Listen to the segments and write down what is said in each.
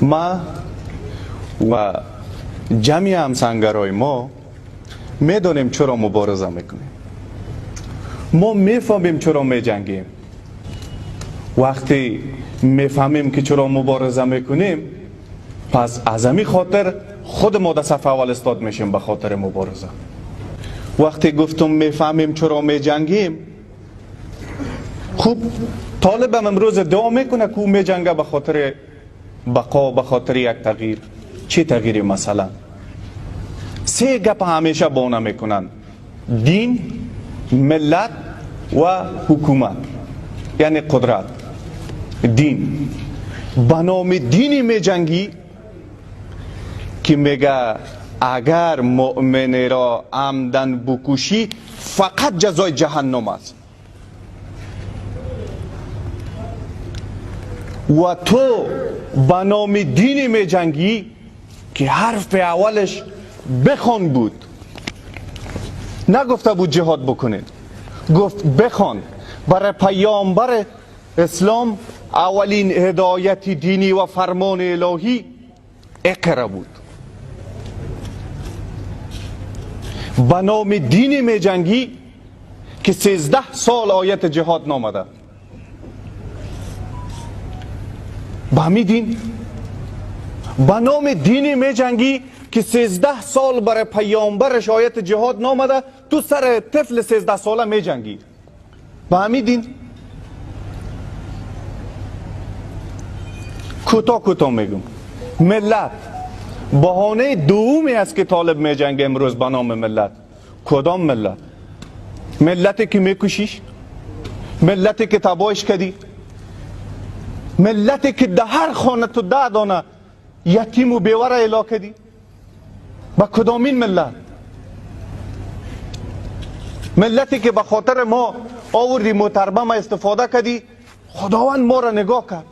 ما و جمعی همسنگرای ما میدونیم چرا مبارزه میکنیم. ما میفهمیم چرا میجنگیم. وقتی میفهمیم که چرا مبارزه میکنیم، پس از همین خاطر خود ما در صف اول استاد میشیم به خاطر مبارزه. وقتی گفتم میفهمیم چرا میجنگیم، خوب طالبم امروز دعا میکنه که او میجنگه به خاطر بقا، به خاطر یک تغییر. چه تغییری؟ مثلا سه گپ همیشه بانه میکنن: دین، ملت و حکومت، یعنی قدرت. دین به نام دینی میجنگی که میگه اگر مؤمن را عمدن بکشی فقط جزای جهنم است. و تو به نام دینی میجنگی که حرف اولش بخوان بود. نگفته بود جهاد بکنید، گفت بخوان. برای پیامبر اسلام اولین هدایت دینی و فرمان الهی اقرا بود. به نام دینی می جنگی که 13 سال آیت جهاد نامده. به همین دین به نام دینی می جنگی که 13 سال برای پیامبرش آیت جهاد نامده، تو سر طفل 13 ساله می جنگی. به همین دین کوتاه میگم. ملت بهانه دومی است که طالب می جنگه امروز به نام ملت. کدام ملت؟ ملتی که میکشیش، ملتی که تباهش کردی، ملتی که در هر خانه تو 10 دانه یتیم و بیوه را اعلا کردی. با کدامین ملت؟ ملتی که به خاطر ما آوردی محترمه ما استفاده کردی، خداوند ما را نگاه کرد،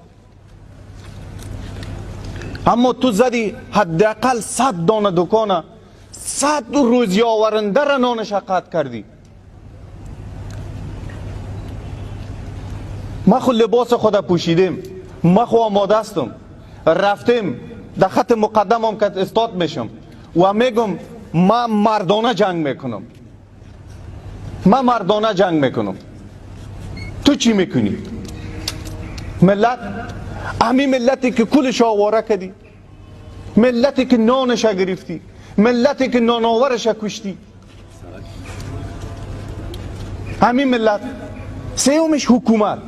اما تو زدی حداقل 100 دانه دکانه، 100 روزی آورنده را نانش قطع کردی. ما خود لباس خود پوشیدیم، ما خود آماده هستم، رفتیم در خط مقدم هم که استاد میشم و میگم ما مردانه جنگ میکنم، ما مردانه جنگ میکنم. تو چی میکنی؟ ملت، همین ملتی که کلش آواره کردی، ملتی که نانش گرفتی، ملتی که نانآورش کشتی، همین ملت. سومش حکومت.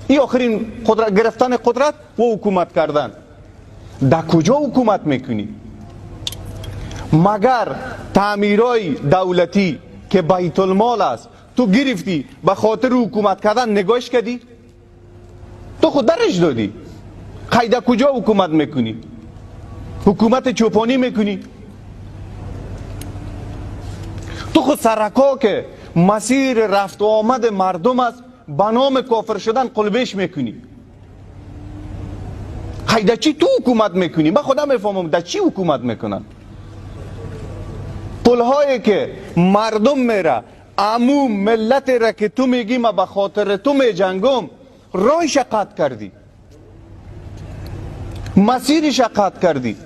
این آخرین قدرت، گرفتن قدرت و حکومت کردن. در کجا حکومت میکنی؟ مگر تعمیرای دولتی که بیت المال است تو گرفتی به خاطر حکومت کردن نگاهش کردی؟ تو خود درش دادی. قیده کجا حکومت میکنی؟ حکومت چوپانی میکنی؟ تو خود سرکا که مسیر رفت و آمد مردم است به نام کافر شدن قلبش میکنی. قیده چی تو حکومت میکنی؟ من خودم میفهمم در چی حکومت میکنن. پلهایی که مردم میره، عموم ملت را که تو میگی ما به خاطر تو میجنگم، راهش قطع کردی، مسیرش قطع کردی.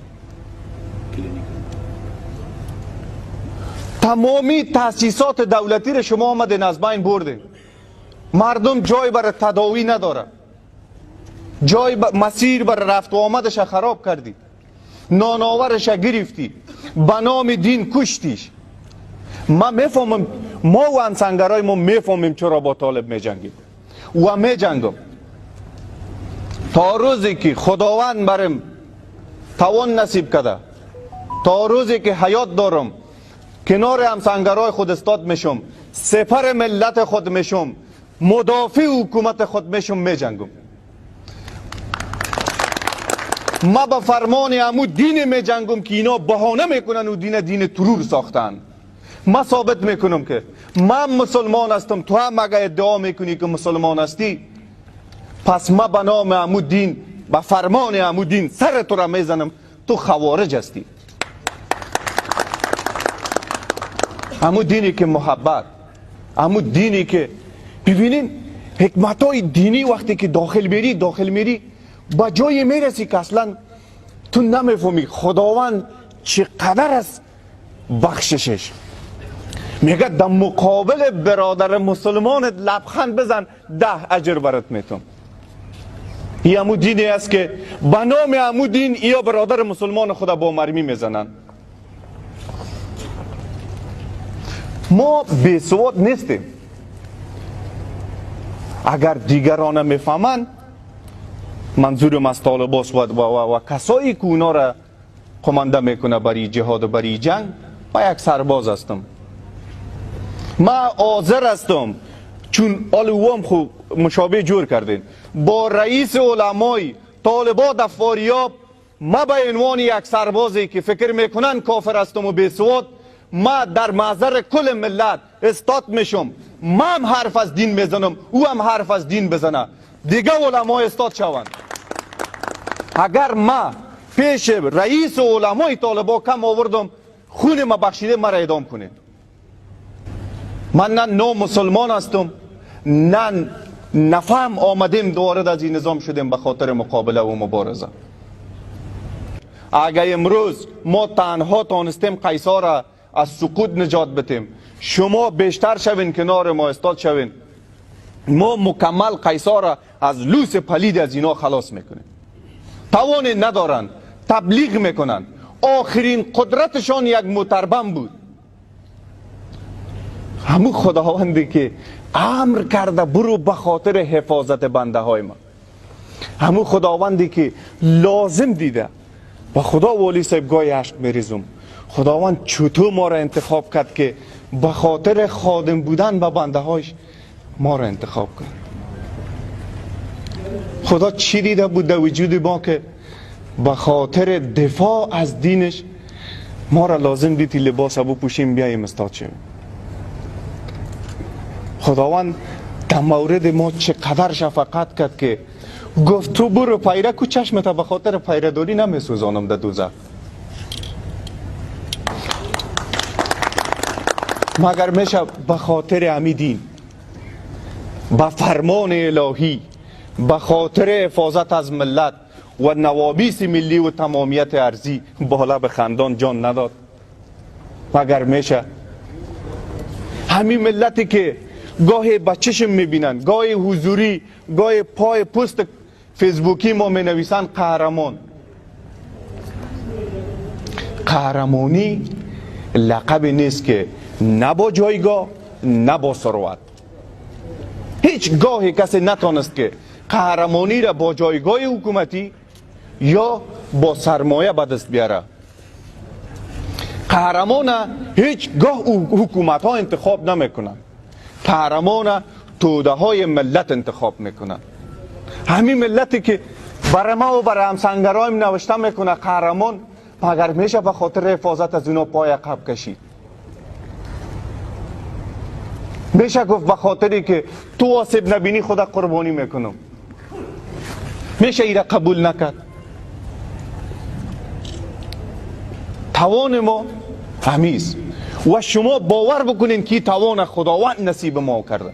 تمامی تاسیسات دولتی را شما آمدین از بین بردین. مردم جای برای تداوی نداره، مسیر برای رفت و آمدش خراب کردی، نانآورش گرفتی، به نام دین کشتیش. من میفهمم، ما و همسنگرای ما میفهمیم چرا با طالب میجنگیم و میجنگم تا روزی که خداوند برم توان نصیب کرده، تا روزی که حیات دارم کنار همسنگرای خود استاد میشم، سپر ملت خود میشم، مدافع حکومت خود میشم، میجنگم. ما به فرمان همو دین میجنگم که اینا بهانه میکنن و دین ترور ساختن. ما ثابت میکنم که من مسلمان هستم، تو هم اگه ادعا میکنی که مسلمان هستی، پس ما به نام همو دین، به فرمان همو دین سر تو را میزنم، تو خوارج هستی. همو دینی که محبت، همو دینی که ببینین حکمت های دینی وقتی که داخل میری با جای میرسی که اصلا تو نمیفهمی خداوند چقدر از بخششش. میگه در مقابل برادر مسلمانت لبخند بزن 10 اجر برات میتم. این همون دینی است که به نام همون دین یا برادر مسلمان خدا با مرمی میزنن. ما بیسواد نیستیم. اگر دیگران میفهمن منظورم از طالباس و کسایی که اونا را قمانده میکنه برای جهاد و برای جنگ، من یک سرباز هستم. من حاضر هستم، چون آلوام خو مشابه جور کردین با رئیس علمای طالبات افاریاب، ما به عنوان یک سربازی که فکر میکنن کافر هستم و بیسواد، ما در محضر کل ملت استاد میشم. من هم حرف از دین میزنم، او هم حرف از دین بزنه، دیگه علما استاد شوند. اگر ما پیش رئیس علمای طالبا کم آوردم، خون ما بخشیده مرا اعدام کنه. من نه مسلمان هستم، نه نفهم آمدیم وارد از این نظام شدیم به خاطر مقابله و مبارزه. اگر امروز ما تنها تانستیم قیصر را از سقوط نجات بدیم، شما بیشتر شوین کنار ما استاد شوین، ما مکمل قیصر را از لوس پلید از اینا خلاص میکنیم. توان ندارن، تبلیغ میکنن، آخرین قدرتشان یک متربم بود. همون خداوندی که امر کرده برو به خاطر حفاظت بنده های ما، همون خداوندی که لازم دیده. با خدا والی صاحب گاهی عشق میریزم، خداوند چطور ما را انتخاب کرد که به خاطر خادم بودن به بنده هایش ما را انتخاب کرد. خدا چی دیده بود در وجود ما که به خاطر دفاع از دینش ما را لازم دیدی لباس ابو پوشیم بیاییم استاد شویم. خداوند در مورد ما چقدر شفقت کرد که گفت تو برو پیره کو، چشمت به خاطر پیره داری نمیسوزانم در دوزخ. مگر میشه به خاطر امی دین، به فرمان الهی، به خاطر حفاظت از ملت و نوابیس ملی و تمامیت ارضی بالا به خندان جان نداد؟ مگر میشه همین ملتی که گاهی بچشم میبینن، گاهی حضوری، گاهی پای پست فیسبوکی ما می نویسن قهرمان. قهرمانی لقب نیست که نه با جایگاه نه با ثروت. هیچ گاهی کسی نتونست که قهرمانی را با جایگاه حکومتی یا با سرمایه به دست بیاره. قهرمان هیچ گاه حکومت ها انتخاب نمیکنن، قهرمان توده های ملت انتخاب میکنن. همین ملتی که برای ما و برای همسنگرایم نوشته میکنه قهرمان، مگر میشه به خاطر حفاظت از اونا پای عقب کشید؟ میشه گفت به خاطری که تو آسیب نبینی خدا قربانی میکنم؟ میشه ایره قبول نکرد؟ توان ما همیست و شما باور بکنین که توان خداوند نصیب ما کرده.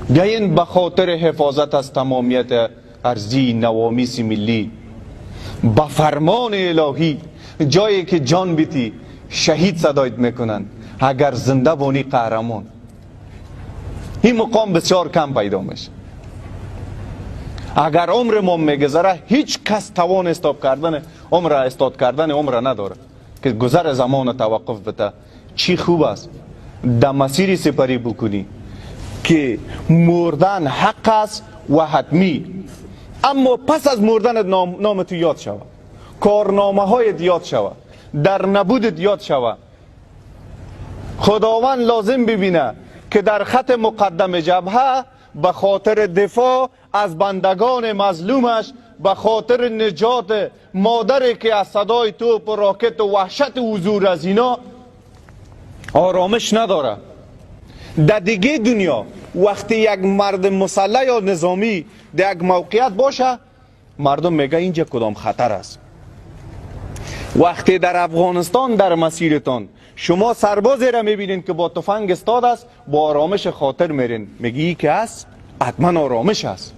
بیاین به خاطر حفاظت از تمامیت ارضی، نوامیس ملی، با فرمان الهی جایی که جان بیتی شهید صدایت میکنن، اگر زنده بانی قهرمان. این مقام بسیار کم پیدا میشه. اگر عمر ما میگذره هیچ کس توان استاد کردن عمر نداره که گذر زمان توقف بده. چی خوب است در مسیری سپری بکنی که مردن حق است و حتمی، اما پس از مردن نام تو یاد شود، کارنامه های یاد شود، در نبود یاد شود. خداوند لازم ببینه که در خط مقدم جبهه به خاطر دفاع از بندگان مظلومش، به خاطر نجات مادری که از صدای توپ و راکت و وحشت حضور از اینا آرامش نداره. در دیگه دنیا وقتی یک مرد مسلح یا نظامی در یک موقعیت باشه، مردم میگه اینجا کدام خطر است. وقتی در افغانستان در مسیرتان شما سربازی را میبینین که با تفنگ استاد است، با آرامش خاطر میرین، میگی که است حتما آرامش است.